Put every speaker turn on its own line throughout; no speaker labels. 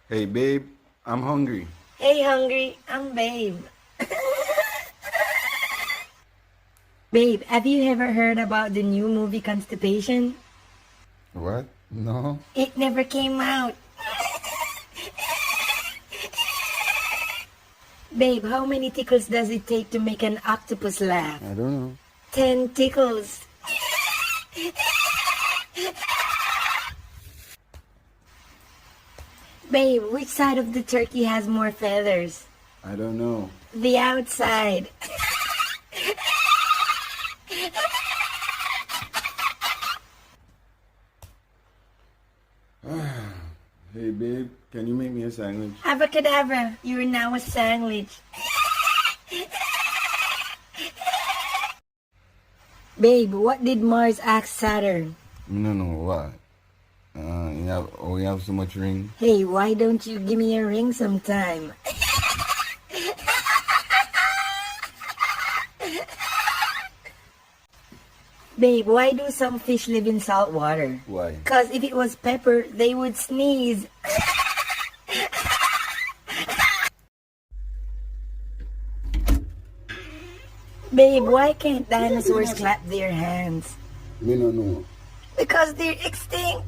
Hey, babe, I'm hungry.
Hey, hungry. I'm Babe. Babe, have you ever heard about the new movie Constipation?
What? No?
It never came out. Babe, how many tickles does it take to make an octopus laugh?
I don't know.
10 tickles. Babe, which side of the turkey has more feathers?
I don't know.
The outside.
Hey, babe, can you make me a sandwich?
Abracadabra, you're now a sandwich. Babe, what did Mars ask Saturn?
No, no, what? We have so much ring.
Hey, why don't you give me a ring sometime? Babe, why do some fish live in salt water?
Why?
Because if it was pepper, they would sneeze. Babe, why can't dinosaurs clap their hands?
Me no know.
Because they're extinct.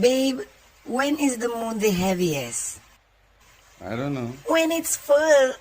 Babe, when is the moon the heaviest?
I don't know.
When it's full.